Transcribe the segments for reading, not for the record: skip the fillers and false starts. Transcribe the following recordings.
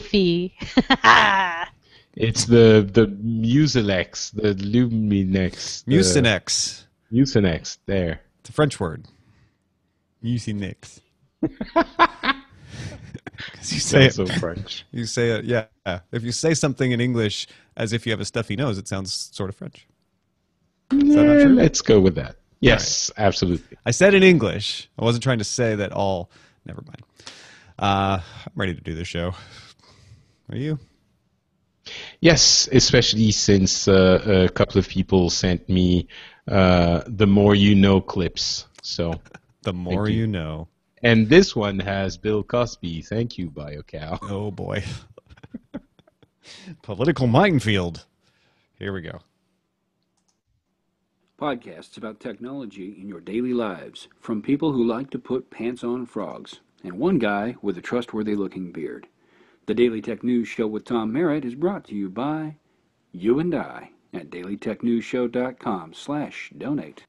Stuffy. It's the Mucinex, the Luminex. Mucinex. Mucinex, there. It's a French word. Mucinex. You say it so French. You say it, yeah. If you say something in English as if you have a stuffy nose, it sounds sort of French. Is that not true? Let's go with that. Yes, right. Absolutely. I said in English. I wasn't trying to say that all. Never mind. I'm ready to do this show. Are you? Yes, especially since a couple of people sent me the More You Know clips. So the more you know. And this one has Bill Cosby. Thank you, BioCow. Oh, boy. Political minefield. Here we go. Podcasts about technology in your daily lives from people who like to put pants on frogs and one guy with a trustworthy-looking beard. The Daily Tech News Show with Tom Merritt is brought to you by you and I at dailytechnewsshow.com/donate.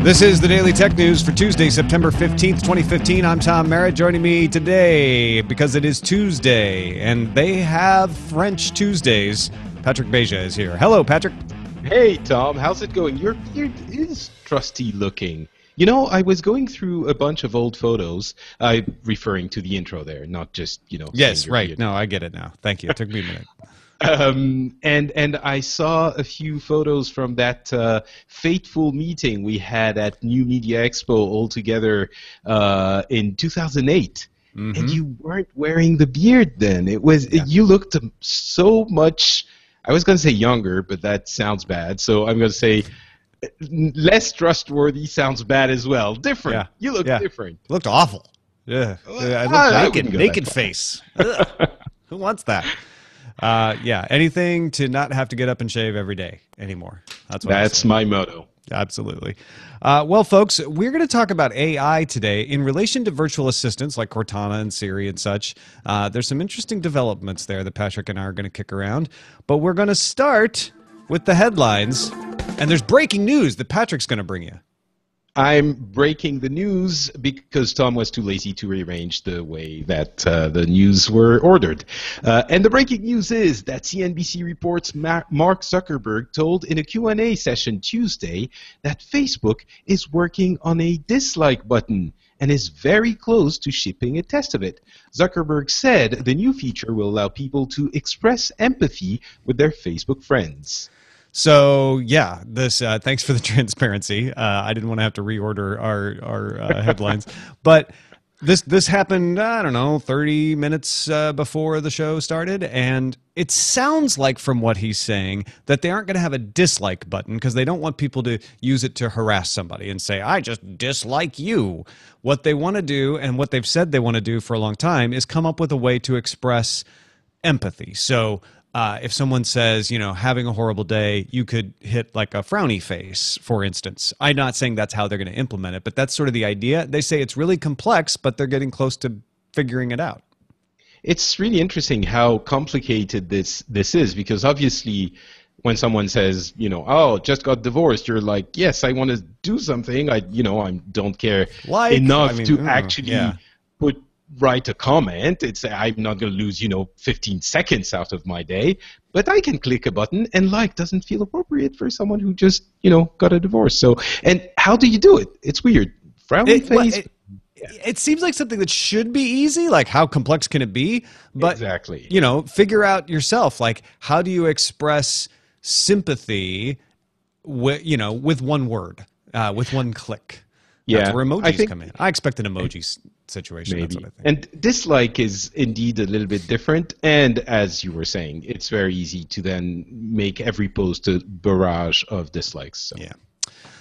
This is the Daily Tech News for Tuesday, September 15th, 2015. I'm Tom Merritt. Joining me today, because it is Tuesday, and they have French Tuesdays, Patrick Beja is here. Hello, Patrick. Hey, Tom. How's it going? Your beard is trusty looking. You know, I was going through a bunch of old photos, referring to the intro there, not just, Yes, right. Beard. No, I get it now. Thank you. It took me a minute. And I saw a few photos from that fateful meeting we had at New Media Expo all together in 2008. Mm-hmm. And you weren't wearing the beard then. You looked so much, I was going to say younger, but that sounds bad. So I'm going to say less trustworthy sounds bad as well. Different. Yeah. You look different. Looked awful. Yeah. I looked naked face. Who wants that? Anything to not have to get up and shave every day anymore. That's my motto. Absolutely. Well, folks, we're going to talk about AI today in relation to virtual assistants like Cortana and Siri and such. There's some interesting developments there that Patrick and I are going to kick around. But we're going to start with the headlines. And there's breaking news that Patrick's going to bring you. I'm breaking the news because Tom was too lazy to rearrange the way that the news were ordered. And the breaking news is that CNBC reports Mark Zuckerberg told in a Q&A session Tuesday that Facebook is working on a dislike button and is very close to shipping a test of it. Zuckerberg said the new feature will allow people to express empathy with their Facebook friends. So yeah, this thanks for the transparency. I didn't want to have to reorder our headlines, but this happened, I don't know, 30 minutes before the show started, and it sounds like from what he's saying that they aren't going to have a dislike button because they don't want people to use it to harass somebody and say, I just dislike you. What they want to do, and what they've said they want to do for a long time, is come up with a way to express empathy. So if someone says, having a horrible day, you could hit like a frowny face, for instance. I'm not saying that's how they're going to implement it, but that's sort of the idea. They say it's really complex, but they're getting close to figuring it out. It's really interesting how complicated this is, because obviously when someone says, just got divorced, you're like, yes, I want to do something. I don't care enough to actually write a comment. I'm not going to lose 15 seconds out of my day, but I can click a button, and doesn't feel appropriate for someone who just got a divorce. So, and how do you do it? It's weird. Frowny face. It seems like something that should be easy. Like, how complex can it be? But exactly, figure out yourself. Like, how do you express sympathy with one word, with one click? That's where emojis come in. I expect an emoji situation. Maybe. That's what I think. And dislike is indeed a little bit different. And as you were saying, it's very easy to then make every post a barrage of dislikes. So. Yeah.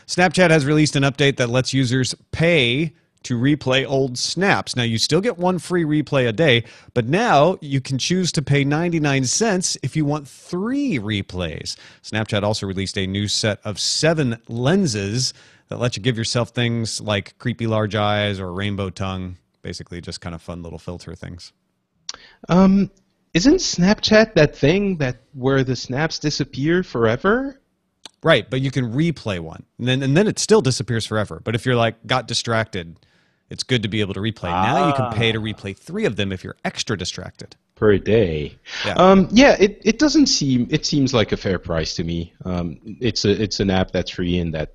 Snapchat has released an update that lets users pay to replay old snaps. Now, you still get one free replay a day, but now you can choose to pay 99 cents if you want 3 replays. Snapchat also released a new set of 7 lenses that let you give yourself things like creepy large eyes or rainbow tongue, basically just kind of fun little filter things. Isn't Snapchat that thing where the snaps disappear forever? Right, but you can replay one, and then it still disappears forever. But if you're got distracted, It's good to be able to replay. Now you can pay to replay 3 of them if you're extra distracted. Per day. Yeah. It doesn't seem, it seems like a fair price to me. It's an app that's free and that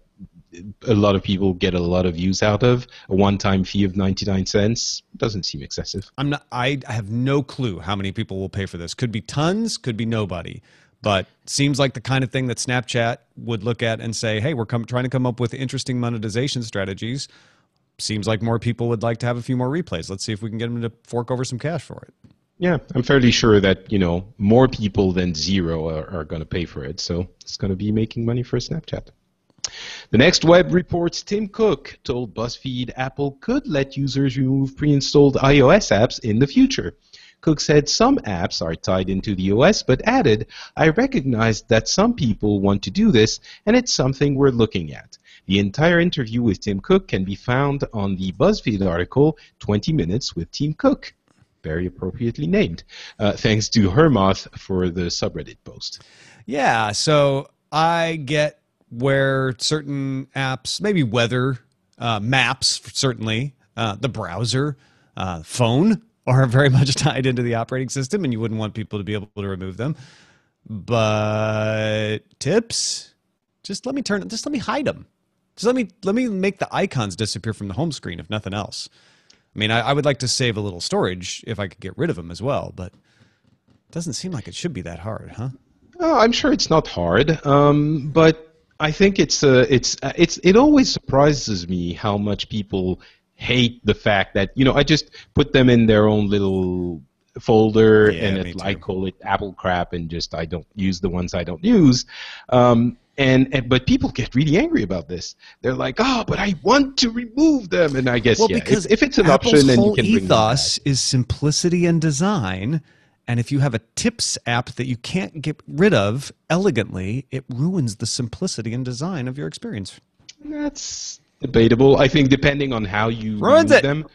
a lot of people get a lot of use out of. A one-time fee of 99 cents doesn't seem excessive. I have no clue how many people will pay for this. Could be tons, could be nobody. But seems like the kind of thing that Snapchat would look at and say, hey, we're trying to come up with interesting monetization strategies. Seems like more people would like to have a few more replays. Let's see if we can get them to fork over some cash for it. Yeah, I'm fairly sure that, more people than zero are going to pay for it. So it's going to be making money for Snapchat. The next web reports Tim Cook told BuzzFeed Apple could let users remove pre-installed iOS apps in the future. Cook said some apps are tied into the OS, but added, I recognize that some people want to do this, and it's something we're looking at. The entire interview with Tim Cook can be found on the BuzzFeed article, 20 Minutes with Tim Cook. Very appropriately named. Thanks to Hurmoth for the subreddit post. Yeah, so I get where certain apps, maybe weather, maps, certainly, the browser, phone, are very much tied into the operating system, and you wouldn't want people to be able to remove them. But tips, just let me hide them. Just let me make the icons disappear from the home screen, if nothing else. I mean, I would like to save a little storage if I could get rid of them as well, but it doesn't seem like it should be that hard, huh? I'm sure it's not hard, but I think it always surprises me how much people hate the fact that, I just put them in their own little folder and I call it Apple crap and just I don't use the ones I don't use. But people get really angry about this. They're like, oh, but I want to remove them. And I guess, because if it's an Apple's option, then you whole can bring them back. ethos is simplicity and design. And if you have a tips app that you can't get rid of elegantly, it ruins the simplicity and design of your experience. That's debatable. I think depending on how you Ruins remove it. them.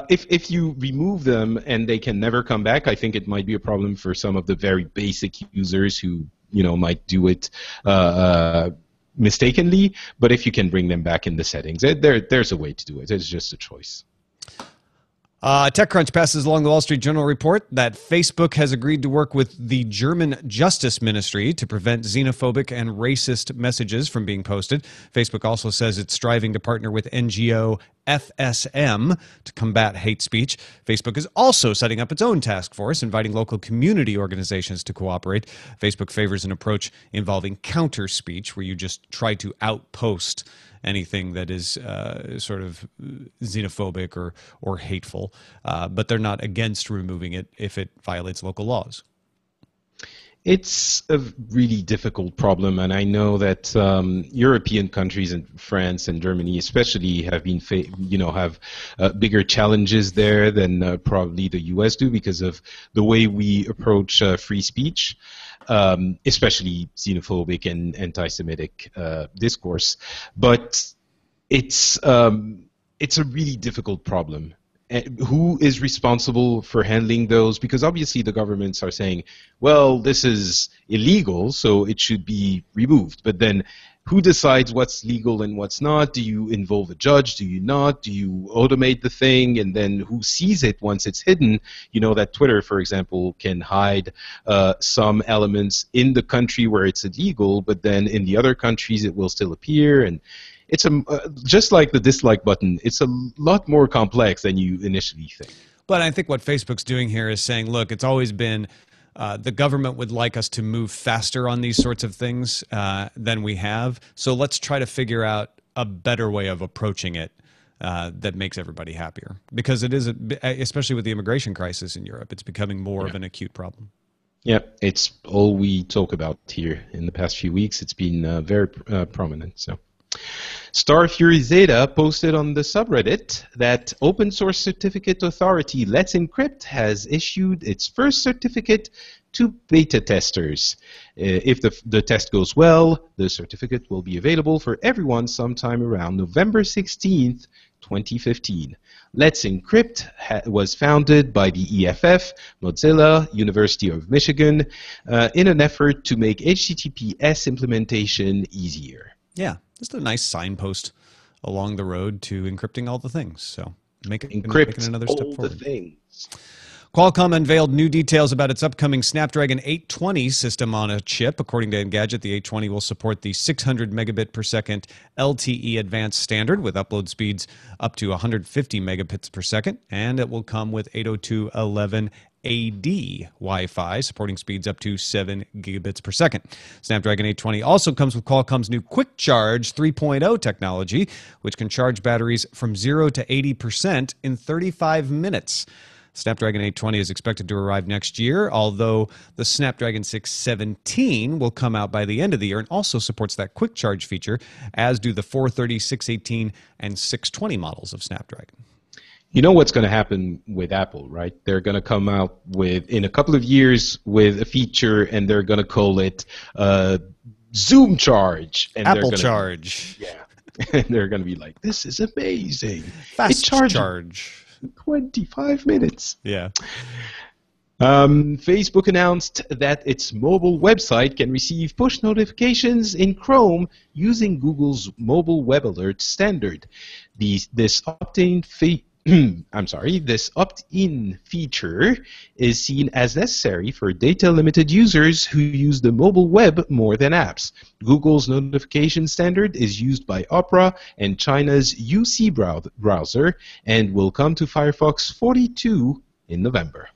If you remove them and they can never come back, I think it might be a problem for some of the very basic users who might do it mistakenly. But if you can bring them back in the settings, there's a way to do it. It's just a choice. TechCrunch passes along the Wall Street Journal report that Facebook has agreed to work with the German Justice Ministry to prevent xenophobic and racist messages from being posted. Facebook also says it's striving to partner with NGO FSM to combat hate speech. Facebook is also setting up its own task force, inviting local community organizations to cooperate. Facebook favors an approach involving counter speech, where you just try to outpost anything that is sort of xenophobic or hateful, but they're not against removing it if it violates local laws. It's a really difficult problem, and I know that European countries and France and Germany especially have been have bigger challenges there than probably the U.S. do because of the way we approach free speech, especially xenophobic and anti-Semitic discourse. But it's a really difficult problem. Who is responsible for handling those? Because obviously the governments are saying, well, this is illegal, so it should be removed. But then who decides what's legal and what's not? Do you involve a judge? Do you not? Do you automate the thing? And then who sees it once it's hidden? You know that Twitter, for example, can hide some elements in the country where it's illegal, but then in the other countries it will still appear. And it's just like the dislike button, it's a lot more complex than you initially think. But I think what Facebook's doing here is saying, look, it's always been the government would like us to move faster on these sorts of things than we have. So let's try to figure out a better way of approaching it that makes everybody happier. Because it is, especially with the immigration crisis in Europe, it's becoming more of an acute problem. Yeah, it's all we talk about here in the past few weeks. It's been very prominent. So. starfuryzeta posted on the subreddit that open source certificate authority Let's Encrypt has issued its first certificate to beta testers. If the test goes well, the certificate will be available for everyone sometime around November 16th, 2015. Let's Encrypt was founded by the EFF, Mozilla, University of Michigan, in an effort to make HTTPS implementation easier. Yeah, just a nice signpost along the road to encrypting all the things. So making another step all forward. the things. Qualcomm unveiled new details about its upcoming Snapdragon 820 system on a chip. According to Engadget, the 820 will support the 600 megabit per second LTE advanced standard with upload speeds up to 150 megabits per second, and it will come with 802.11ad Wi-Fi, supporting speeds up to 7 gigabits per second. Snapdragon 820 also comes with Qualcomm's new Quick Charge 3.0 technology, which can charge batteries from 0 to 80% in 35 minutes. Snapdragon 820 is expected to arrive next year, although the Snapdragon 617 will come out by the end of the year and also supports that quick charge feature, as do the 430, 618, and 620 models of Snapdragon. You know what's going to happen with Apple, right? They're going to come out with, in a couple of years, with a feature, and they're going to call it Zoom Charge. And Apple Charge. Yeah. And they're going to be like, this is amazing. Fast charge. 25 minutes. Yeah. Facebook announced that its mobile website can receive push notifications in Chrome using Google's mobile web alert standard. This opt-in feature is seen as necessary for data-limited users who use the mobile web more than apps. Google's notification standard is used by Opera and China's UC browser and will come to Firefox 42 in November.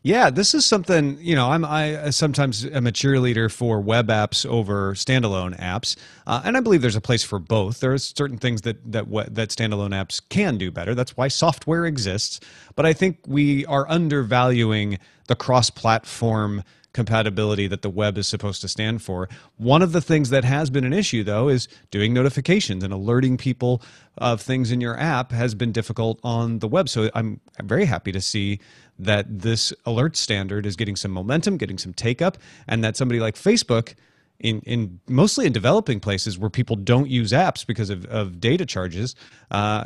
Yeah, this is something, I sometimes am a cheerleader for web apps over standalone apps, and I believe there's a place for both. There are certain things that standalone apps can do better. That's why software exists. But I think we are undervaluing the cross-platform compatibility that the web is supposed to stand for. One of the things that has been an issue, though, is doing notifications and alerting people of things in your app has been difficult on the web. So I'm very happy to see that this alert standard is getting some momentum, getting some take-up, and that somebody like Facebook, in mostly in developing places where people don't use apps because of data charges,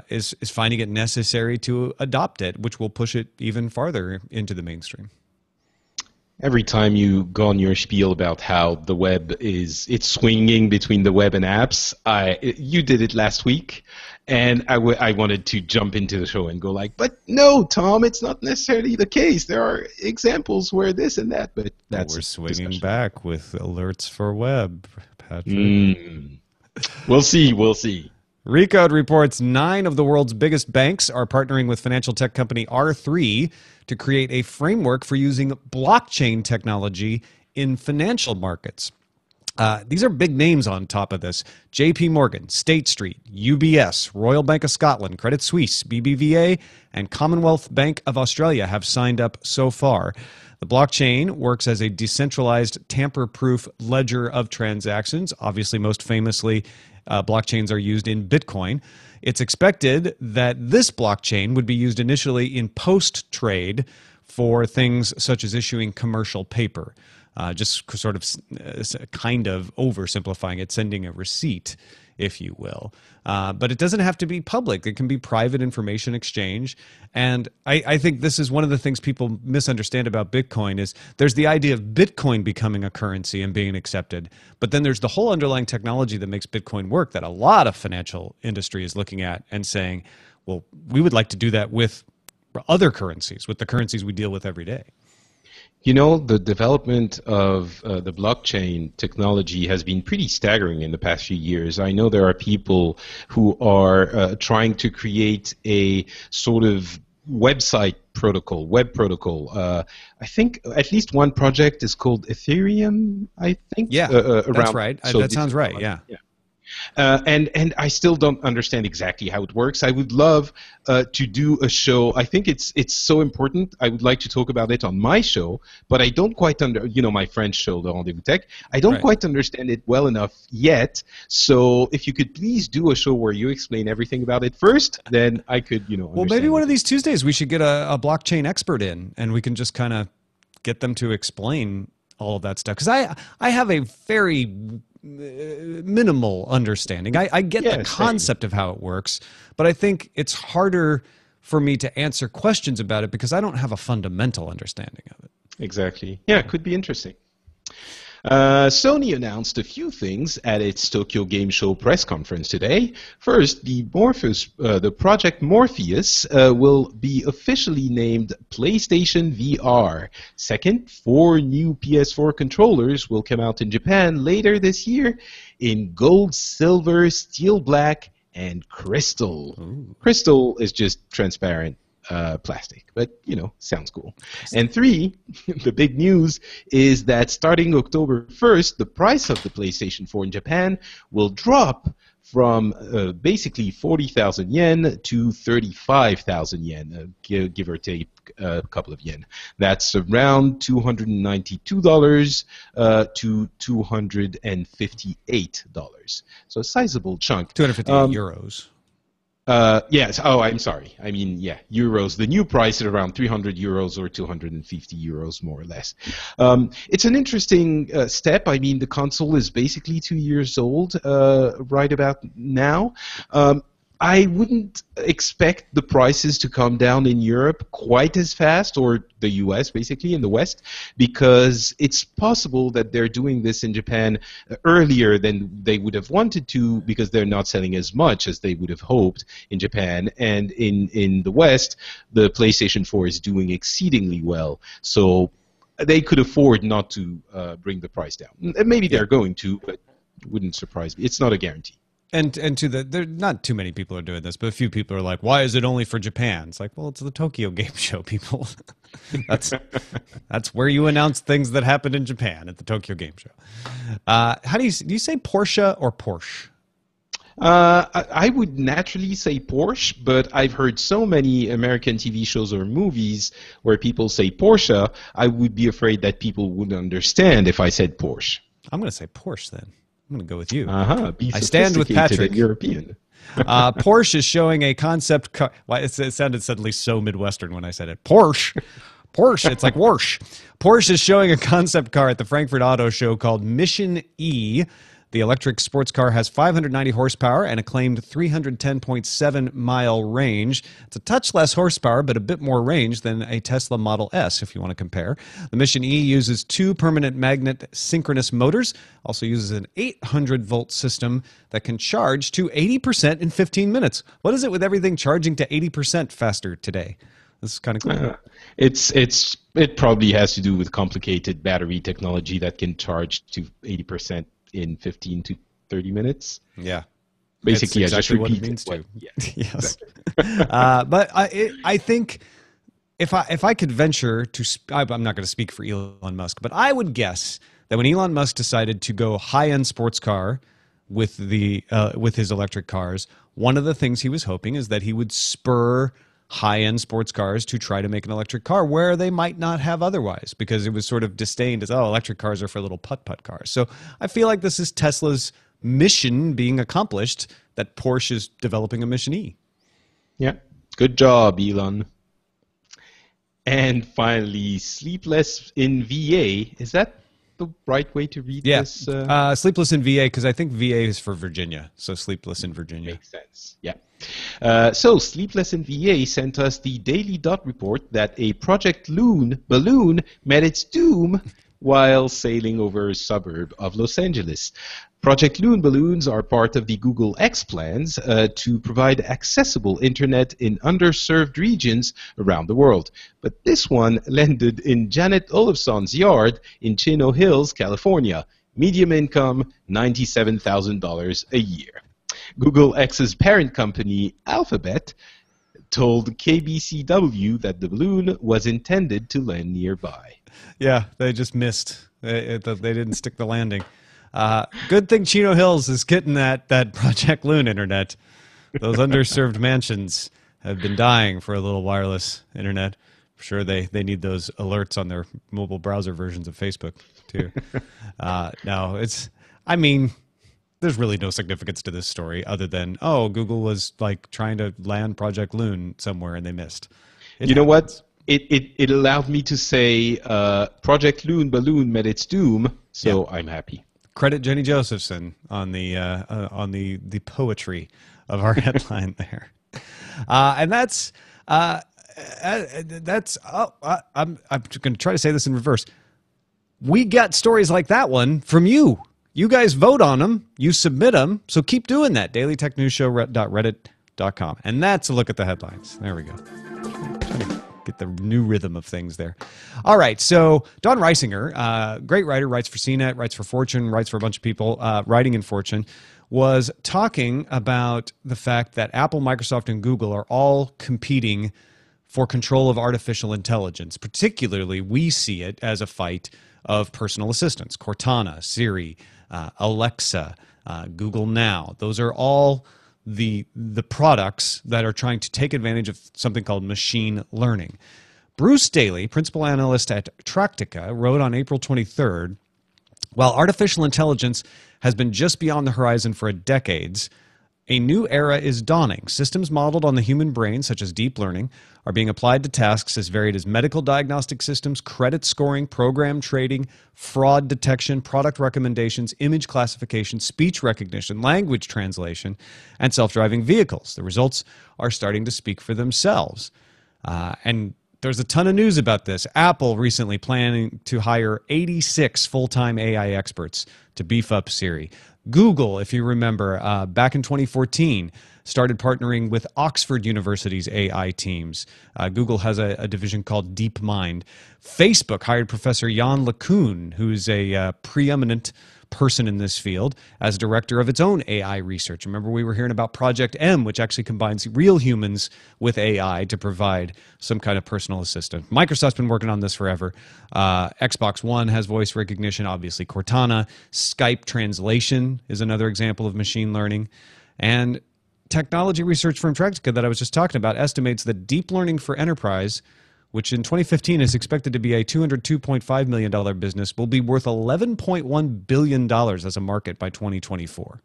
is finding it necessary to adopt it, which will push it even farther into the mainstream. Every time you go on your spiel about how the web it's swinging between the web and apps, you did it last week, and I wanted to jump into the show and go like, but no, Tom, it's not necessarily the case. There are examples where this and that, but that's we're swinging back with alerts for web, Patrick. We'll see. Recode reports 9 of the world's biggest banks are partnering with financial tech company R3 to create a framework for using blockchain technology in financial markets. These are big names on top of this. JP Morgan, State Street, UBS, Royal Bank of Scotland, Credit Suisse, BBVA, and Commonwealth Bank of Australia have signed up so far. The blockchain works as a decentralized, tamper-proof ledger of transactions. Obviously, most famously, blockchains are used in Bitcoin. It's expected that this blockchain would be used initially in post-trade for things such as issuing commercial paper. Just sort of kind of oversimplifying it, sending a receipt, if you will. But it doesn't have to be public. It can be private information exchange. And I think this is one of the things people misunderstand about Bitcoin is there's the idea of Bitcoin becoming a currency and being accepted. But then there's the whole underlying technology that makes Bitcoin work that a lot of financial industry is looking at and saying, well, we would like to do that with other currencies, with the currencies we deal with every day. You know, the development of the blockchain technology has been pretty staggering in the past few years. I know there are people who are trying to create a sort of website protocol, web protocol. I think at least one project is called Ethereum, I think. Yeah, that's right. So that sounds right, yeah. And I still don't understand exactly how it works. I would love to do a show. I think it's so important. I would like to talk about it on my show, but I don't quite my French show, The Rendezvous Tech. I don't quite understand it well enough yet. So if you could please do a show where you explain everything about it first, then I could, Well, maybe one of these Tuesdays we should get a blockchain expert in, and we can just kind of get them to explain all of that stuff. Because I have a very minimal understanding. I get the concept of how it works, but I think it's harder for me to answer questions about it because I don't have a fundamental understanding of it. Exactly. Yeah, it could be interesting. Sony announced a few things at its Tokyo Game Show press conference today. First, the Project Morpheus will be officially named PlayStation VR. Second, 4 new PS4 controllers will come out in Japan later this year in gold, silver, steel black, and crystal. Ooh. Crystal is just transparent plastic, but sounds cool. And 3, the big news is that starting October 1st, the price of the PlayStation 4 in Japan will drop from basically 40,000 yen to 35,000 yen, give or take a couple of yen. That's around $292 to $258. So a sizable chunk. 258 euros. Yes. Oh, I'm sorry. I mean, yeah, euros. The new price is around 300 euros or 250 euros, more or less. It's an interesting step. I mean, the console is basically 2 years old right about now. I wouldn't expect the prices to come down in Europe quite as fast, or the US, basically, in the West, because it's possible that they're doing this in Japan earlier than they would have wanted to, because they're not selling as much as they would have hoped in Japan. And in the West, the PlayStation 4 is doing exceedingly well. So they could afford not to bring the price down. Maybe they're going to, but it wouldn't surprise me. It's not a guarantee. And there not too many people are doing this, but a few people are like, why is it only for Japan? It's like, well, it's the Tokyo Game Show, people. That's where you announce things that happened in Japan, at the Tokyo Game Show. How do you say Porsche or Porsche? I would naturally say Porsche, but I've heard so many American TV shows or movies where people say Porsche, I would be afraid that people wouldn't understand if I said Porsche. I'm going to say Porsche then. I'm going to go with you. Be I stand with Patrick. European. Porsche is showing a concept car. Well, it sounded suddenly so Midwestern when I said it. Porsche. It's like Warsh. Porsche is showing a concept car at the Frankfurt Auto Show called Mission E. The electric sports car has 590 horsepower and a claimed 310.7-mile range. It's a touch less horsepower, but a bit more range than a Tesla Model S, if you want to compare. The Mission E uses 2 permanent magnet synchronous motors, also uses an 800-volt system that can charge to 80% in 15 minutes. What is it with everything charging to 80% faster today? This is kind of cool. It probably has to do with complicated battery technology that can charge to 80% in 15 to 30 minutes. Yeah. Basically, that's exactly I just repeat what it means Yeah, yes. Exactly. But I think if I could venture to, I'm not going to speak for Elon Musk, but I would guess that when Elon Musk decided to go high-end sports car with his electric cars, one of the things he was hoping is that he would spur high-end sports cars to try to make an electric car where they might not have otherwise, because it was sort of disdained as, oh, electric cars are for little putt-putt cars. So I feel like this is Tesla's mission being accomplished, that Porsche is developing a Mission E. Yeah, good job, Elon. And finally, Sleepless in VA. Is that the right way to read this? Sleepless in VA, because I think VA is for Virginia, so Sleepless in Virginia. Makes sense, yeah. So Sleepless in VA sent us the Daily Dot report that a Project Loon balloon met its doom while sailing over a suburb of Los Angeles. Project Loon balloons are part of the Google X plans to provide accessible internet in underserved regions around the world. But this one landed in Janet Olafson's yard in Chino Hills, California. Medium income, $97,000 a year. Google X's parent company, Alphabet, told KBCW that the balloon was intended to land nearby. Yeah, they just missed. They didn't stick the landing. Good thing Chino Hills is getting that Project Loon internet. Those underserved mansions have been dying for a little wireless internet. I'm sure they need those alerts on their mobile browser versions of Facebook, too. There's really no significance to this story other than, Google was like trying to land Project Loon somewhere and they missed. You know what? It allowed me to say Project Loon balloon met its doom, so yeah. I'm happy. Credit Jenny Josephson on the poetry of our headline there, and that's I'm going to try to say this in reverse. we got stories like that one from you. You guys vote on them. You submit them. So keep doing that. dailytechnewsshow.reddit.com. And that's a look at the headlines. There we go. Trying to get the new rhythm of things there. All right. So Don Reisinger, great writer, writes for CNET, writes for Fortune, writes for a bunch of people, writing in Fortune, was talking about the fact that Apple, Microsoft, and Google are all competing for control of artificial intelligence. Particularly, we see it as a fight of personal assistants, Cortana, Siri, Alexa, Google Now. Those are all the products that are trying to take advantage of something called machine learning. Bruce Daly, principal analyst at Tractica, wrote on April 23rd, while artificial intelligence has been just beyond the horizon for decades, a new era is dawning. Systems modeled on the human brain, such as deep learning, are being applied to tasks as varied as medical diagnostic systems, credit scoring, program trading, fraud detection, product recommendations, image classification, speech recognition, language translation, and self-driving vehicles. The results are starting to speak for themselves. And there's a ton of news about this. Apple recently planning to hire 86 full-time AI experts to beef up Siri. Google, if you remember, back in 2014, started partnering with Oxford University's AI teams. Google has a division called DeepMind. Facebook hired Professor Jan LeCun, who's a preeminent person in this field, as director of its own AI research. Remember, we were hearing about Project M, which actually combines real humans with AI to provide some kind of personal assistant. Microsoft's been working on this forever. Xbox One has voice recognition, obviously Cortana. Skype translation is another example of machine learning. And technology research firm Tractica that I was just talking about estimates that deep learning for enterprise, which in 2015 is expected to be a $202.5 million business, will be worth $11.1 billion as a market by 2024.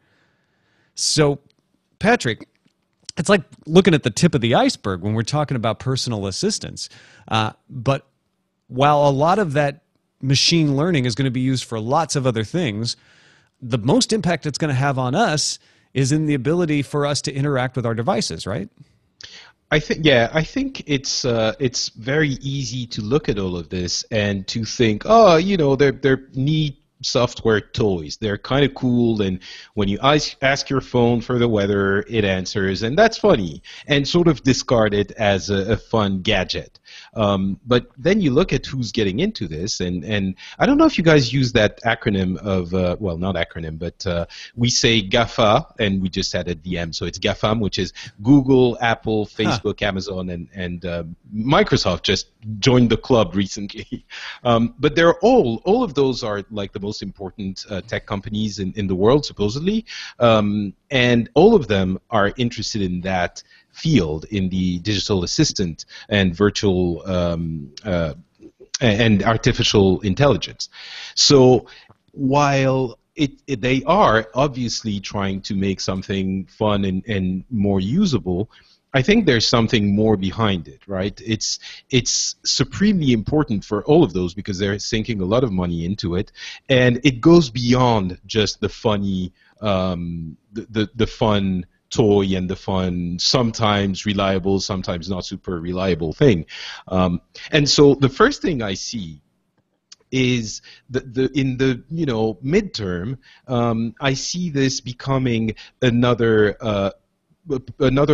So, Patrick, it's like looking at the tip of the iceberg when we're talking about personal assistance. But while a lot of that machine learning is going to be used for lots of other things, the most impact it's going to have on us is in the ability for us to interact with our devices, right? I think it's very easy to look at all of this and to think, oh, they're neat software toys. They're kind of cool, and when you ask your phone for the weather, it answers, and that's funny, and sort of discard it as a fun gadget. But then you look at who's getting into this, and I don't know if you guys use that acronym of, well, not acronym, but we say GAFA, and we just added the M, so it's GAFAM, which is Google, Apple, Facebook, Amazon, and Microsoft just joined the club recently. But they're all of those are like the most important tech companies in the world, supposedly, and all of them are interested in that field, in the digital assistant and virtual and artificial intelligence. So while they are obviously trying to make something fun and more usable, I think there's something more behind it, right? It's supremely important for all of those because they're sinking a lot of money into it, and it goes beyond just the funny, the fun toy and the fun, sometimes reliable, sometimes not super reliable thing. And so the first thing I see is in the midterm, I see this becoming another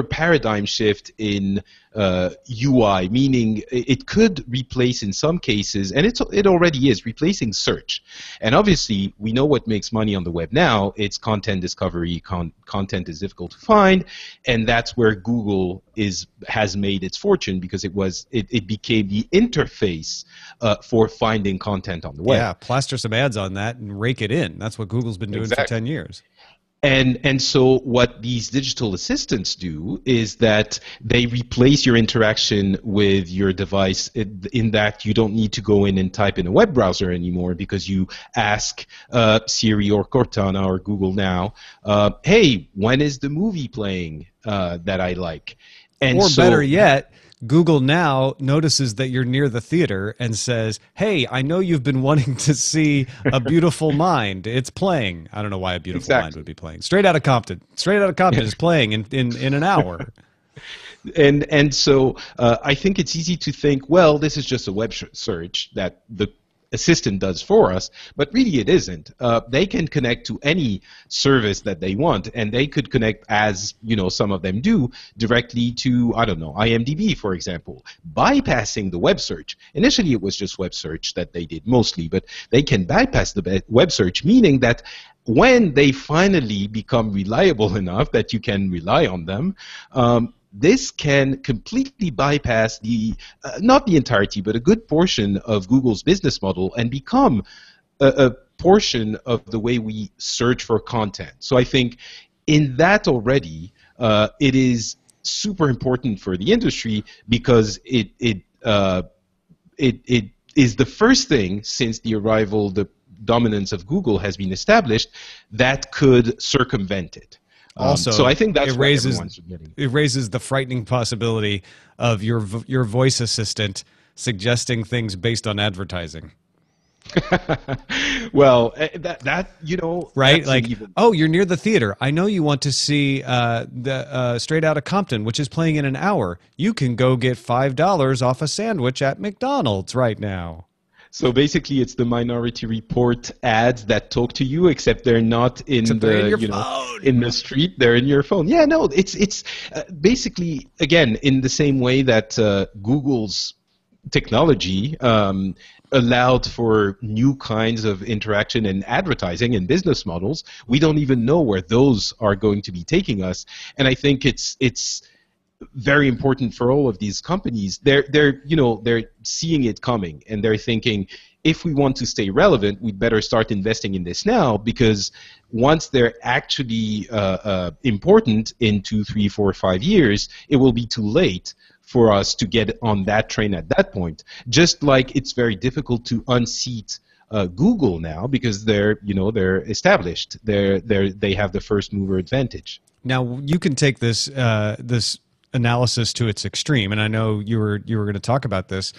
paradigm shift in UI, meaning it could replace in some cases, and it already is, replacing search. And obviously, we know what makes money on the web now. It's content discovery. Content is difficult to find, and that's where Google has made its fortune because it became the interface for finding content on the web. Yeah, plaster some ads on that and rake it in. That's what Google's been doing for 10 years. And so what these digital assistants do is that they replace your interaction with your device in that you don't need to go in and type in a web browser anymore because you ask Siri or Cortana or Google Now, hey, when is the movie playing that I like? And or better yet, Google Now notices that you're near the theater and says, hey, I know you've been wanting to see A Beautiful Mind. It's playing. I don't know why A Beautiful Mind would be playing. Straight Outta Compton. Straight Outta Compton is playing in an hour. And so I think it's easy to think, well, this is just a web search that assistant does for us, but really it isn't. They can connect to any service that they want, and they could connect, as some of them do, directly to, I don't know, IMDb, for example, bypassing the web search. Initially, it was just web search that they did mostly, but they can bypass the web search, meaning that when they finally become reliable enough that you can rely on them, this can completely bypass not the entirety, but a good portion of Google's business model and become a portion of the way we search for content. So I think in that already, it is super important for the industry because it is the first thing since the dominance of Google has been established that could circumvent it. Also, so I think that's it what raises everyone's getting. It raises the frightening possibility of your voice assistant suggesting things based on advertising. Well, right? Like, oh, you're near the theater. I know you want to see the Straight Outta Compton, which is playing in an hour. You can go get $5 off a sandwich at McDonald's right now. So basically, it's the Minority Report ads that talk to you, except they're not in in the street. They're in your phone. Yeah, no, it's basically, again, in the same way that Google's technology allowed for new kinds of interaction and advertising and business models. We don't even know where those are going to be taking us, and I think it's very important for all of these companies. They're seeing it coming, and they're thinking, if we want to stay relevant, we'd better start investing in this now, because once they're actually important in 2, 3, 4, 5 years, it will be too late for us to get on that train at that point. Just like it's very difficult to unseat Google now, because they're established. They have the first mover advantage. Now you can take this analysis to its extreme, and I know you were going to talk about this.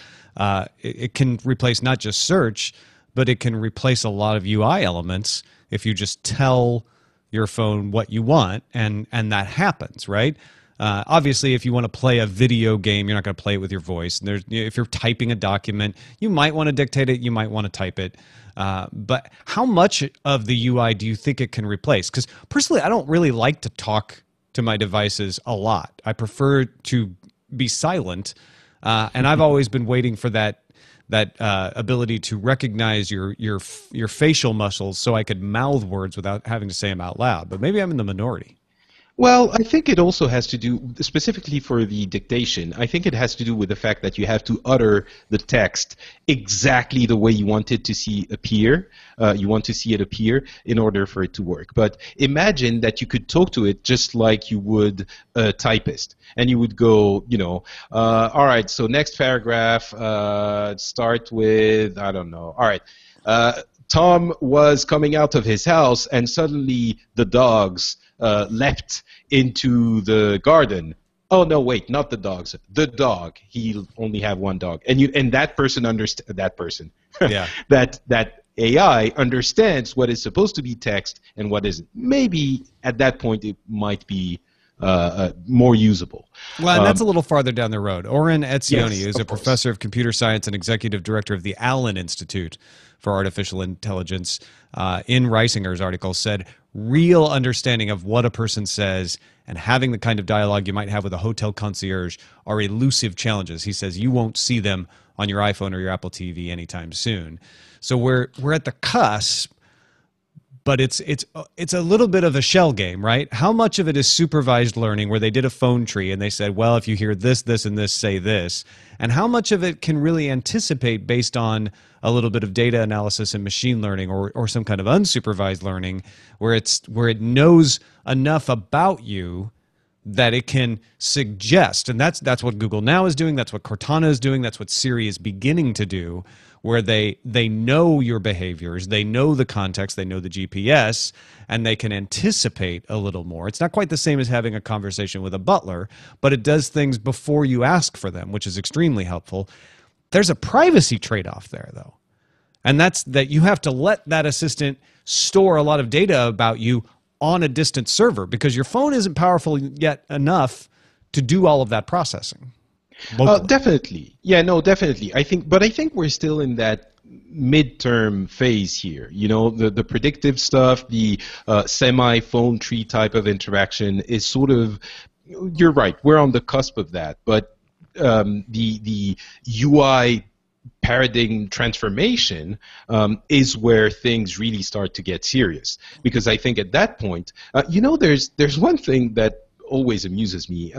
It can replace not just search, but it can replace a lot of UI elements if you just tell your phone what you want, and that happens, right? Obviously, if you want to play a video game, you're not going to play it with your voice. And if you're typing a document, you might want to dictate it, you might want to type it. But how much of the UI do you think it can replace? Because personally, I don't really like to talk to my devices a lot. I prefer to be silent, and I've always been waiting for that ability to recognize your facial muscles, so I could mouth words without having to say them out loud. But maybe I'm in the minority. Well, I think it also has to do, specifically for the dictation, I think it has to do with the fact that you have to utter the text exactly the way you want it to appear. You want to see it appear in order for it to work. But imagine that you could talk to it just like you would a typist. And you would go, all right, so next paragraph, start with, I don't know, all right. Tom was coming out of his house, and suddenly the dogs leapt into the garden. Oh no, wait, not the dogs. The dog. He only have one dog, and that person yeah. that AI understands what is supposed to be text and what isn't. Maybe at that point it might be more usable. Well, and that's a little farther down the road. Oren Etzioni, yes, who's a professor of computer science and executive director of the Allen Institute for Artificial Intelligence, in Reisinger's article said, real understanding of what a person says and having the kind of dialogue you might have with a hotel concierge are elusive challenges. He says you won't see them on your iPhone or your Apple TV anytime soon. So we're at the cusp, but it's a little bit of a shell game, right? How much of it is supervised learning, where they did a phone tree and they said, well, if you hear this, this, and this, say this, and how much of it can really anticipate based on a little bit of data analysis and machine learning, or some kind of unsupervised learning, where it knows enough about you that it can suggest, and that's what Google Now is doing, that's what Cortana is doing, that's what Siri is beginning to do, where they know your behaviors, they know the context, they know the GPS, and they can anticipate a little more. It's not quite the same as having a conversation with a butler, but it does things before you ask for them, which is extremely helpful. There's a privacy trade-off there, though, and that's that you have to let that assistant store a lot of data about you on a distant server, because your phone isn't powerful yet enough to do all of that processing. Definitely. Yeah, no, definitely. I think we're still in that midterm phase here. You know, the predictive stuff, the semi-phone tree type of interaction is sort of, you're right, we're on the cusp of that. But the UI paradigm transformation is where things really start to get serious. Because I think at that point, you know, there's one thing that always amuses me.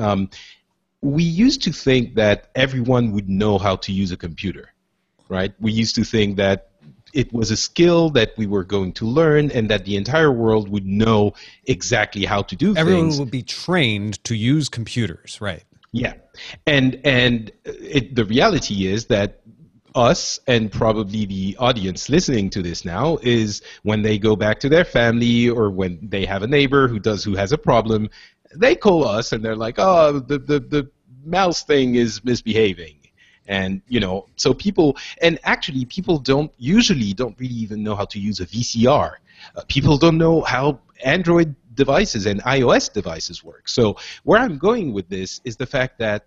We used to think that everyone would know how to use a computer, right? We used to think that it was a skill that we were going to learn and that the entire world would know exactly how to do things. Everyone would be trained to use computers, right? Yeah. And the reality is that us and probably the audience listening to this now is when they go back to their family or when they have a neighbor who has a problem, they call us and they're like, oh, the mouse thing is misbehaving. And, you know, so people usually don't really even know how to use a VCR. People don't know how Android devices and iOS devices work. So where I'm going with this is the fact that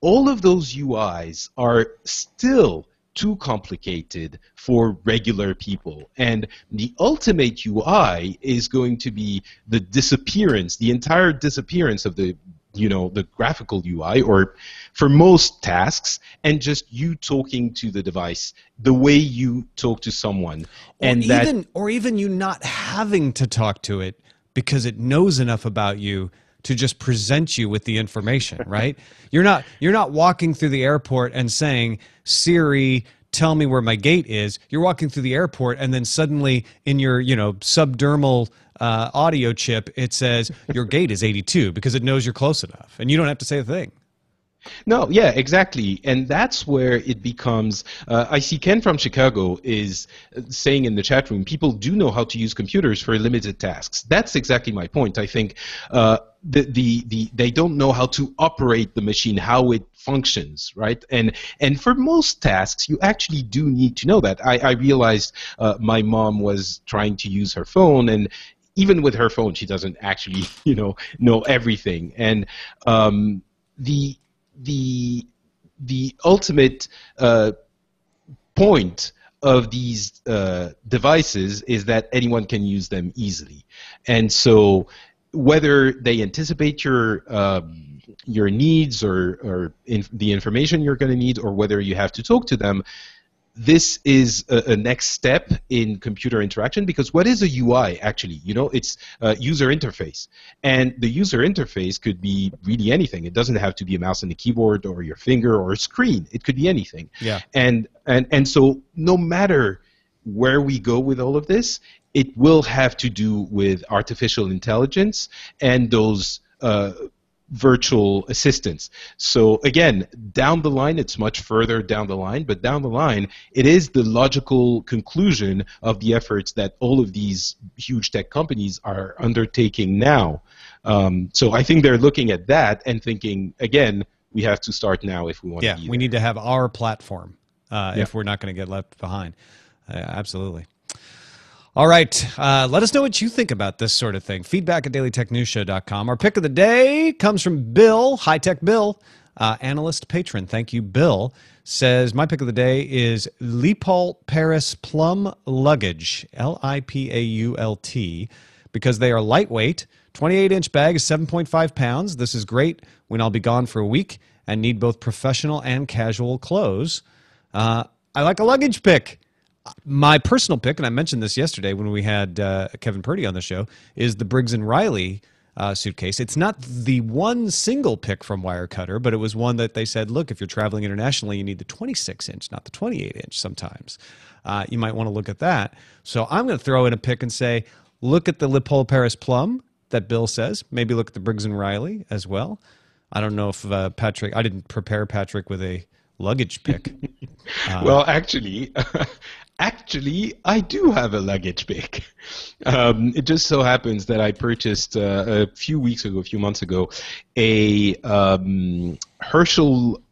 all of those UIs are still too complicated for regular people. And the ultimate UI is going to be the entire disappearance of the graphical UI, or for most tasks, and just you talking to the device the way you talk to someone. Or even you not having to talk to it because it knows enough about you to just present you with the information, right? You're not walking through the airport and saying, Siri, tell me where my gate is. You're walking through the airport and then suddenly in your, subdermal audio chip, it says your gate is 82 because it knows you're close enough and you don't have to say a thing. No, yeah, exactly. And that's where it becomes, I see Ken from Chicago is saying in the chat room, people do know how to use computers for limited tasks. That's exactly my point. I think they don't know how to operate the machine, how it functions, right? And for most tasks, you actually do need to know that. I realized my mom was trying to use her phone, and even with her phone, she doesn't actually, know everything. And the ultimate point of these devices is that anyone can use them easily. And so whether they anticipate your needs or the information you're going to need, or whether you have to talk to them, this is a next step in computer interaction, because what is a UI actually? It's a user interface. And the user interface could be really anything. It doesn't have to be a mouse and a keyboard or your finger or a screen. It could be anything. Yeah. And so no matter where we go with all of this, it will have to do with artificial intelligence and those virtual assistants. So again, down the line, it's much further down the line, but down the line, it is the logical conclusion of the efforts that all of these huge tech companies are undertaking now. So I think they're looking at that and thinking, again, we have to start now if we want to be there. We need to have our platform if we're not going to get left behind. Absolutely. All right. Let us know what you think about this sort of thing. Feedback at dailytechnewsshow.com. Our pick of the day comes from Bill, High Tech Bill, analyst patron. Thank you, Bill. Says, my pick of the day is Lipault Paris Plum Luggage, Lipault, because they are lightweight. 28-inch bag is 7.5 pounds. This is great when I'll be gone for a week and need both professional and casual clothes. I like a luggage pick. My personal pick, and I mentioned this yesterday when we had Kevin Purdy on the show, is the Briggs & Riley suitcase. It's not the one single pick from Wirecutter, but it was one that they said, look, if you're traveling internationally, you need the 26-inch, not the 28-inch sometimes. You might want to look at that. So I'm going to throw in a pick and say, look at the Lipault Paris Plum that Bill says. Maybe look at the Briggs & Riley as well. I don't know if Patrick, I didn't prepare Patrick with a luggage pick. Well, actually, I do have a luggage pick. It just so happens that I purchased a few months ago, a Herschel,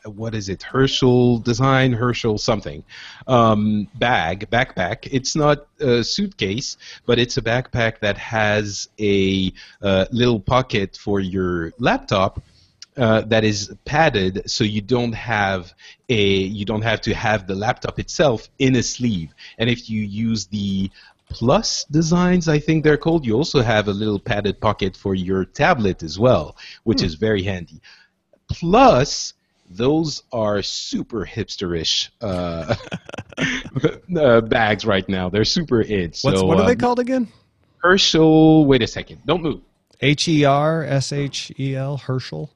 what is it? Herschel design, Herschel something, backpack. It's not a suitcase, but it's a backpack that has a little pocket for your laptop. that is padded, so you don't have to have the laptop itself in a sleeve. And if you use the Plus designs, I think they're called, you also have a little padded pocket for your tablet as well, which is very handy. Plus, those are super hipsterish bags right now. They're super in. So, What are they called again? Herschel. Wait a second. Don't move. Hershel, Herschel.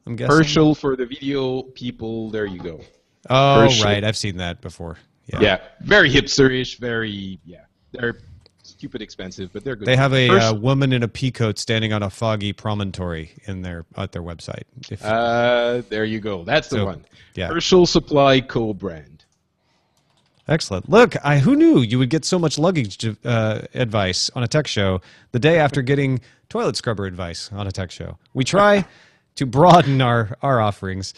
I'm guessing. Herschel for the video people. There you go. Oh, Herschel. right. I've seen that before. Yeah. Very hipsterish. Very, They're stupid expensive, but they're good. They have a woman in a pea coat standing on a foggy promontory at their website. There you go. That's the one. Yeah. Herschel Supply Co-brand. Excellent. Look, who knew you would get so much luggage advice on a tech show the day after getting toilet scrubber advice on a tech show? We try to broaden our offerings.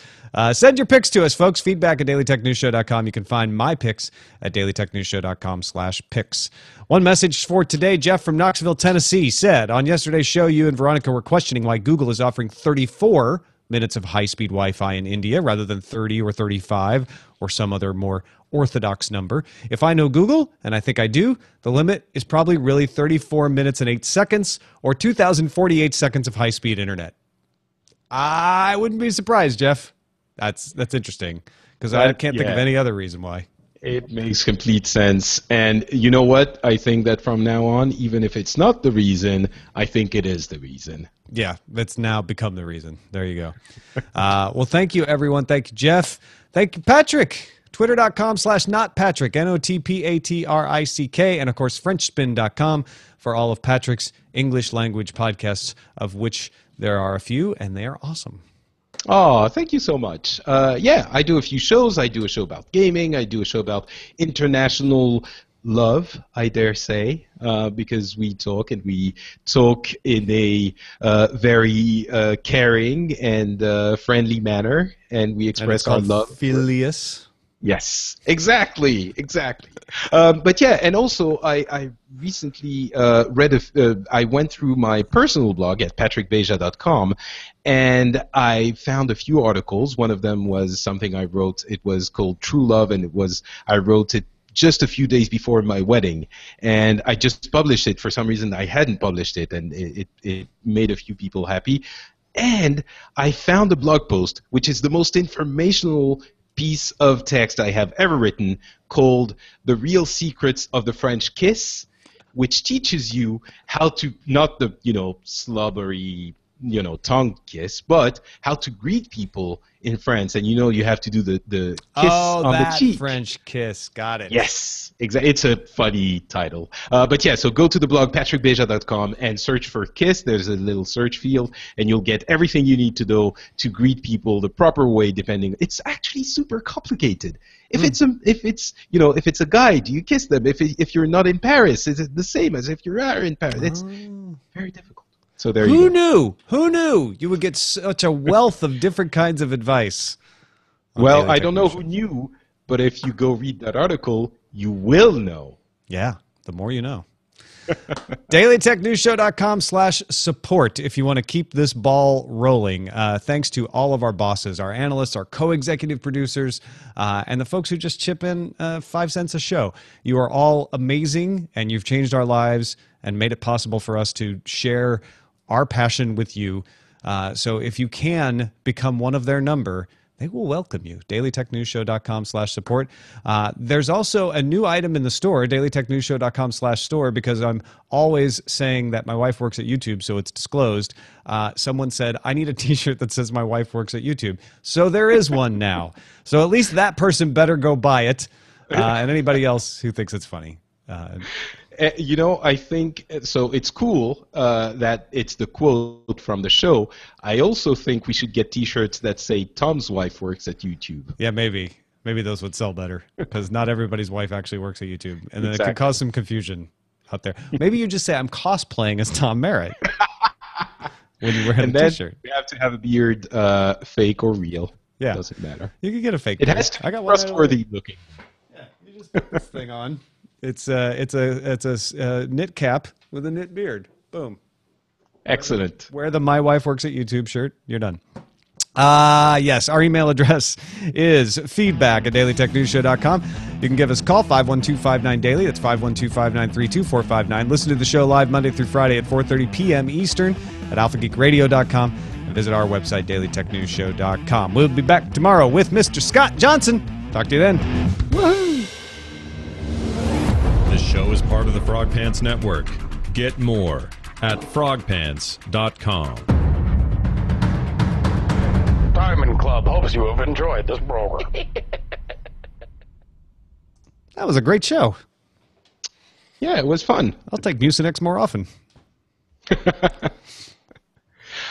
Send your picks to us, folks. Feedback at dailytechnewsshow.com. You can find my picks at dailytechnewsshow.com/picks. One message for today. Jeff from Knoxville, Tennessee said, on yesterday's show, you and Veronica were questioning why Google is offering 34 minutes of high-speed Wi-Fi in India rather than 30 or 35 or some other more orthodox number. If I know Google, and I think I do, the limit is probably really 34 minutes and 8 seconds or 2,048 seconds of high-speed internet. I wouldn't be surprised, Jeff. That's interesting because I can't think of any other reason why. It makes complete sense. And you know what? I think that from now on, even if it's not the reason, I think it is the reason. Yeah, that's now become the reason. There you go. Well, thank you, everyone. Thank you, Jeff. Thank you, Patrick. Twitter.com/notpatrick, NOTPATRICK, and of course, FrenchSpin.com for all of Patrick's English language podcasts, of which there are a few, and they are awesome. Oh, thank you so much. I do a few shows. I do a show about gaming. I do a show about international love, I dare say, because we talk in a very caring and friendly manner, and we express our love. Filius. Yes, exactly. But yeah, and also I recently I went through my personal blog at patrickbeja.com, and I found a few articles. One of them was something I wrote. It was called True Love, and I wrote it just a few days before my wedding, and I just published it. For some reason, I hadn't published it, and it made a few people happy. And I found a blog post, which is the most informational piece of text I have ever written, called The Real Secrets of the French Kiss, which teaches you how to, not the, slobbery, tongue kiss, but how to greet people in France. And you have to do the kiss on the cheek. French kiss. Got it. Yes, exactly. It's a funny title. But yeah, so go to the blog patrickbeja.com and search for kiss. There's a little search field, and you'll get everything you need to know to greet people the proper way. It's actually super complicated. If it's a guy, do you kiss them? If you're not in Paris, is it the same as if you are in Paris? It's very difficult. So there you go. Who knew you would get such a wealth of different kinds of advice? Well, I don't know who knew, but if you go read that article, you will know. Yeah, the more you know. DailyTechNewsShow.com/support if you want to keep this ball rolling. Thanks to all of our bosses, our analysts, our co-executive producers, and the folks who just chip in 5 cents a show. You are all amazing, and you've changed our lives and made it possible for us to share our passion with you. So if you can become one of their number, they will welcome you. DailyTechNewsShow.com/support. There's also a new item in the store, DailyTechNewsShow.com/store, because I'm always saying that my wife works at YouTube, so it's disclosed. Someone said, I need a t-shirt that says my wife works at YouTube. So there is one now. So at least that person better go buy it, and anybody else who thinks it's funny. I think so. It's cool that it's the quote from the show. I also think we should get T-shirts that say Tom's wife works at YouTube. Yeah, maybe those would sell better because not everybody's wife actually works at YouTube, and then it could cause some confusion out there. Maybe you just say I'm cosplaying as Tom Merritt when you wear the T-shirt. You have to have a beard, fake or real. Yeah, doesn't matter. You can get a fake. It has to be trustworthy looking. Yeah, you just put this thing on. It's a knit cap with a knit beard. Boom. Excellent. Wear the My Wife Works at YouTube shirt. You're done. Yes, our email address is feedback@dailytechnewsshow.com. You can give us a call, 512-59-DAILY. That's 512-593-2459. Listen to the show live Monday through Friday at 4:30 p.m. Eastern at alphageekradio.com. And visit our website, dailytechnewsshow.com. We'll be back tomorrow with Mr. Scott Johnson. Talk to you then. Woohoo! This show is part of the Frog Pants Network. Get more at frogpants.com. Diamond Club hopes you have enjoyed this program. That was a great show. Yeah, it was fun. I'll take Mucinex more often.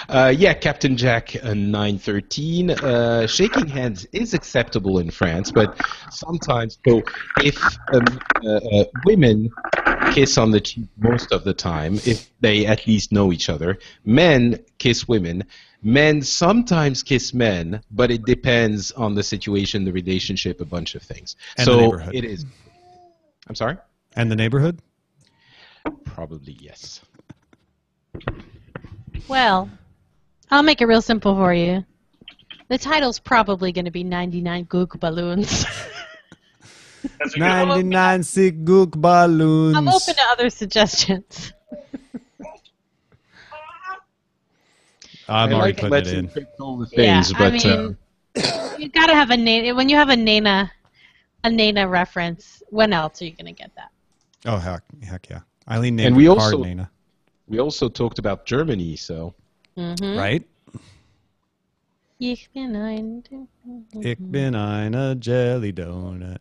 Yeah, Captain Jack 913. Shaking hands is acceptable in France, but sometimes, so if women kiss on the cheek most of the time, if they at least know each other, men kiss women. Men sometimes kiss men, but it depends on the situation, the relationship, a bunch of things. And so the neighborhood. it is. I'm sorry? And the neighborhood? Probably yes. Well, I'll make it real simple for you. The title's probably going to be 99 Googballons. 99 sick Googballons. I'm open to other suggestions. I'm already putting let's it in. encrypt all the things, Yeah, but I mean, you got to have a name. When you have a Nana reference, when else are you going to get that? Oh, heck yeah. Eileen named And we her also- card Nana. we also talked about Germany, so Mm-hmm. Right? Ich bin ein... Ich bin eine jelly donut.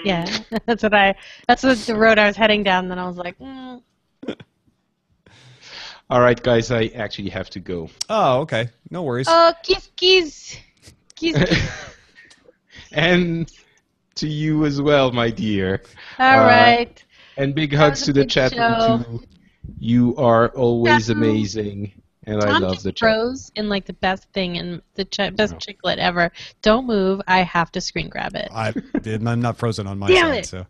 Yeah, that's what the road I was heading down. Then I was like, all right, guys, I actually have to go. Oh, okay. No worries. oh, kiss. And to you as well, my dear. All right. And big That hugs was to a the good chat room, show. too. You are always Yeah. amazing, and I Tom love just the chat. froze in like the best thing and the best chiclet ever. Don't move. I have to screen grab it. I'm not frozen on my Damn side, it. so.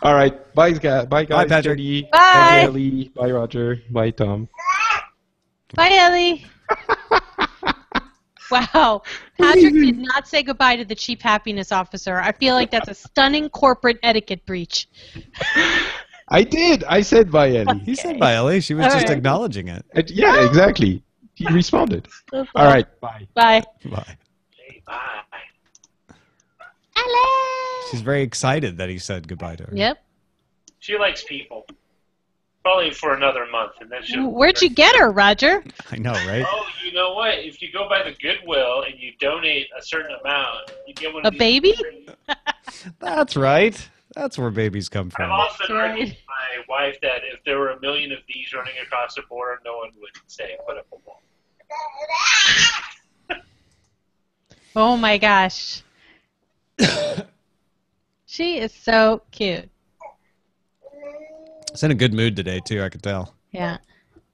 All right, bye, guys. Bye, guys. Patrick. Jenny. Bye. Bye, Ellie. Bye, Roger. Bye, Tom. Bye, Ellie. Wow. Patrick did not say goodbye to the chief happiness officer. I feel like that's a stunning corporate etiquette breach. I did. I said bye, Ellie. He said bye, Ellie. She was All just right. acknowledging it. Yeah, exactly. He responded. All right, bye. Bye. Bye. Bye. Ellie. She's very excited that he said goodbye to her. Yep. She likes people. Probably for another month, and then she'll. Where'd you get her, Roger? I know, right? Oh, you know what? If you go by the Goodwill and you donate a certain amount, you get one A of these. baby? That's right. That's where babies come I've from. often Right. argued with my wife that if there were 1 million of these running across the border, no one would say put up a wall. Oh my gosh. She is so cute. It's in a good mood today, too, I can tell. Yeah.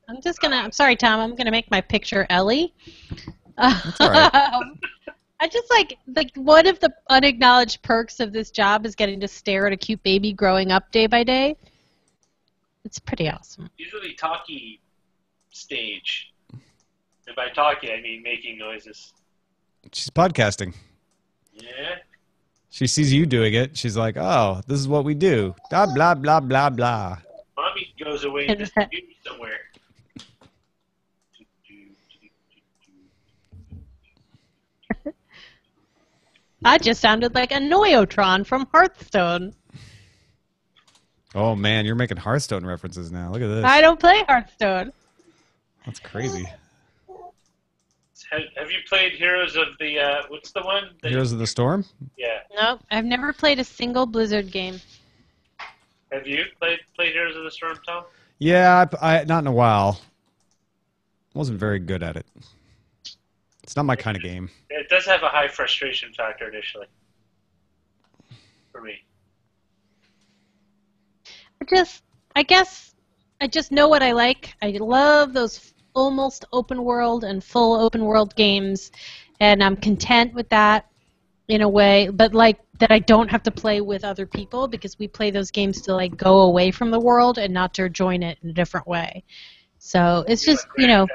I'm sorry, Tom, I'm gonna make my picture Ellie. That's all right. I just like one of the unacknowledged perks of this job is getting to stare at a cute baby growing up day by day. It's pretty awesome. Usually talkie stage. And by talkie, I mean making noises. She's podcasting. Yeah. She sees you doing it. She's like, oh, this is what we do. Blah, blah, blah, blah, blah. Mommy goes away and just somewhere. I just sounded like a Noyotron from Hearthstone. Oh, man, you're making Hearthstone references now. Look at this. I don't play Hearthstone. That's crazy. Have you played Heroes of the, what's the one? Heroes of the Storm? Yeah. Nope, I've never played a single Blizzard game. Have you played Heroes of the Storm, Tom? Yeah, I not in a while. Wasn't very good at it. It's not my kind of game. It does have a high frustration factor initially. For me. I guess I just know what I like. I love those almost open world and full open world games, and I'm content with that in a way, but like that I don't have to play with other people because we play those games to like go away from the world and not to join it in a different way. So it's just, you know,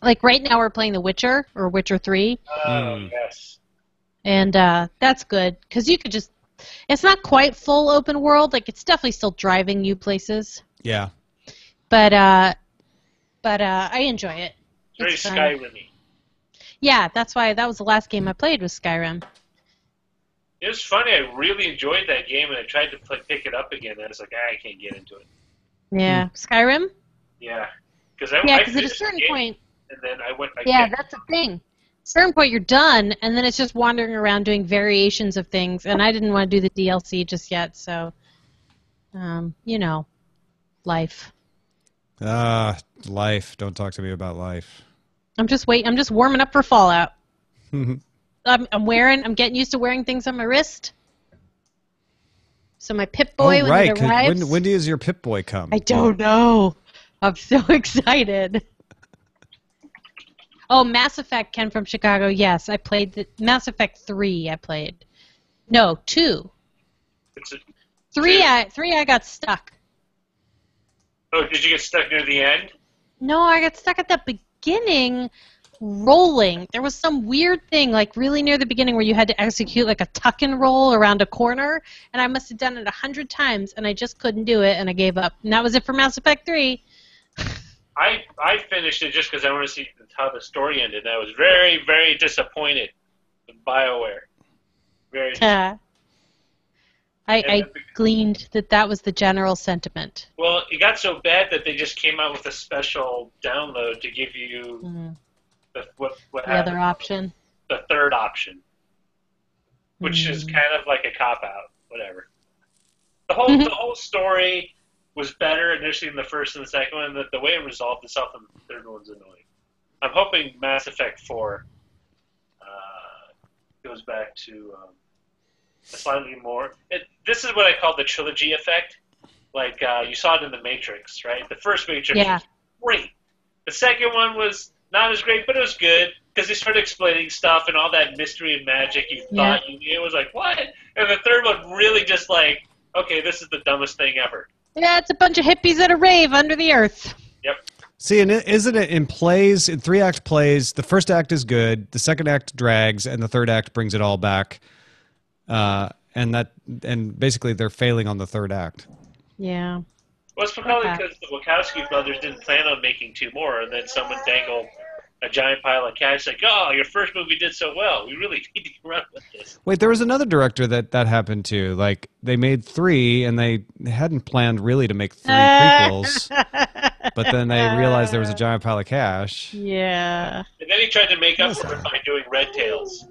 Like right now we're playing The Witcher, or Witcher 3. Oh, yes. And that's good, because you could just... It's not quite full open world. Like, it's definitely still driving you places. Yeah. But I enjoy it. Very It's fun. Skyrim-y. Yeah, that's why that was the last game I played was Skyrim. It was funny. I really enjoyed that game, and I tried to pick it up again, and I was like, I can't get into it. Yeah. Skyrim? Yeah. Because Yeah, because at a certain point... And then I went... That's the thing. At a certain point, you're done, and then it's just wandering around doing variations of things, and I didn't want to do the DLC just yet, so... life. Life. Don't talk to me about life. I'm just warming up for Fallout. I'm getting used to wearing things on my wrist. So my Pip-Boy, when it arrives... When does your Pip-Boy come? I don't know. I'm so excited. Oh, Mass Effect, Ken from Chicago. Yes, I played the Mass Effect 3. I played. No, 2. 3. I got stuck. Oh, did you get stuck near the end? No, I got stuck at the beginning, rolling. There was some weird thing, like really near the beginning, where you had to execute like a tuck and roll around a corner, and I must have done it 100 times, and I just couldn't do it, and I gave up. And that was it for Mass Effect 3. I finished it just because I want to see how the story ended. And I was very, very disappointed with BioWare. Very disappointed. I gleaned that was the general sentiment. Well, it got so bad that they just came out with a special download to give you the other option. The third option, which is kind of like a cop-out. Whatever. The whole story was better initially in the first and the second one, and the way it resolved itself in the third one's annoying. I'm hoping Mass Effect 4 goes back to a slightly more... This is what I call the trilogy effect. Like, you saw it in The Matrix, right? The first Matrix was great. The second one was not as great, but it was good, because they started explaining stuff and all that mystery and magic you thought you knew. It was like, what? And the third one really just like, okay, this is the dumbest thing ever. Yeah, it's a bunch of hippies at a rave under the earth. Yep. See, and isn't it in 3-act plays, the first act is good, the second act drags, and the third act brings it all back. And basically they're failing on the third act. Yeah. Well, it's probably because the Wachowski brothers didn't plan on making 2 more, and then someone dangled a giant pile of cash like, oh, your first movie did so well. We really need to run with this. Wait, there was another director that happened to. Like, they made 3, and they hadn't planned really to make 3 prequels. But then they realized there was a giant pile of cash. Yeah. And then he tried to make up for it by doing Red Tails.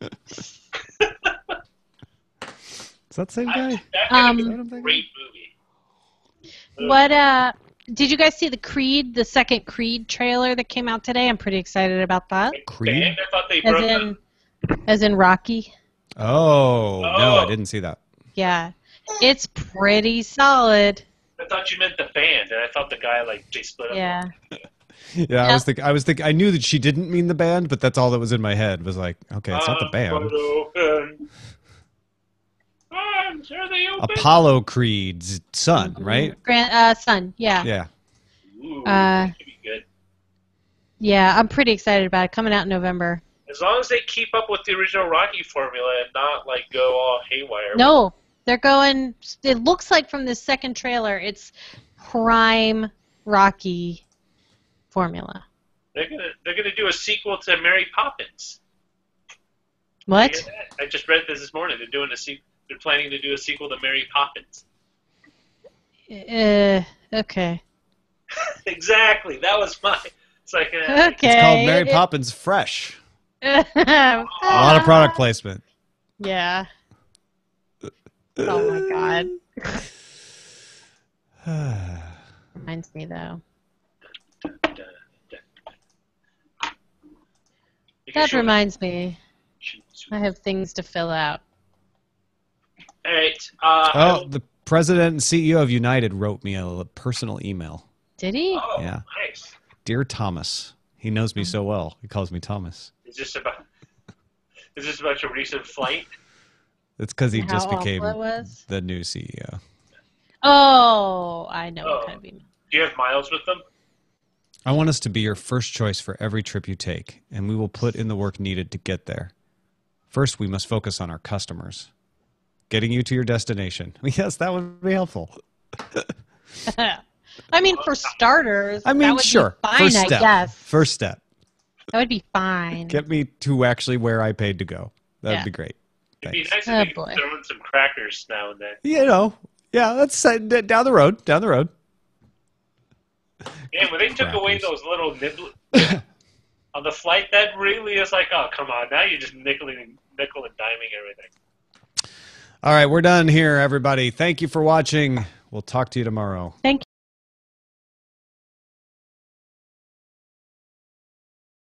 Is that the same guy? That was a great movie. What, did you guys see the second Creed trailer that came out today? I'm pretty excited about that. Creed? I thought they broke as in Rocky. Oh, no, I didn't see that. Yeah. It's pretty solid. I thought you meant the band, and I thought the guy, like, they split up. Yeah. Yeah, I was thinking. I knew that she didn't mean the band, but that's all that was in my head. Was like, okay, it's not the band. Apollo Creed's son, right? Son, yeah. Yeah. Ooh, that should be good. Yeah, I'm pretty excited about it. Coming out in November. As long as they keep up with the original Rocky formula and not, like, go all haywire. No, they're going... It looks like from this second trailer, it's prime Rocky formula. They're gonna do a sequel to Mary Poppins. What? I just read this morning. They're doing They're planning to do a sequel to Mary Poppins. Okay. Exactly. That was my... It's like... Okay. It's called Mary Poppins Fresh. A lot of product placement. Yeah. Oh my god. Reminds me though. That reminds me. I have things to fill out. All right. The president and CEO of United wrote me a personal email. Did he? Oh, yeah. Nice. Dear Thomas. He knows me so well. He calls me Thomas. Is this about your recent flight? It's because he just became the new CEO. Oh, I know what kind of email. Do you have miles with them? I want us to be your first choice for every trip you take, and we will put in the work needed to get there. First, we must focus on our customers. Getting you to your destination. Yes, that would be helpful. I mean, for starters, I mean, that would sure. be fine, First I step. guess. First step. That would be fine. Get me to actually where I paid to go. That would Yeah. be great. It'd be Thanks. nice if they boy. could throw in some crackers now and then. You know, yeah, that's down the road. Down the road. Yeah, when they took away those little nibble on the flight, that really is like, oh, come on. Now you're just nickel and diming everything. All right, we're done here, everybody. Thank you for watching. We'll talk to you tomorrow. Thank you.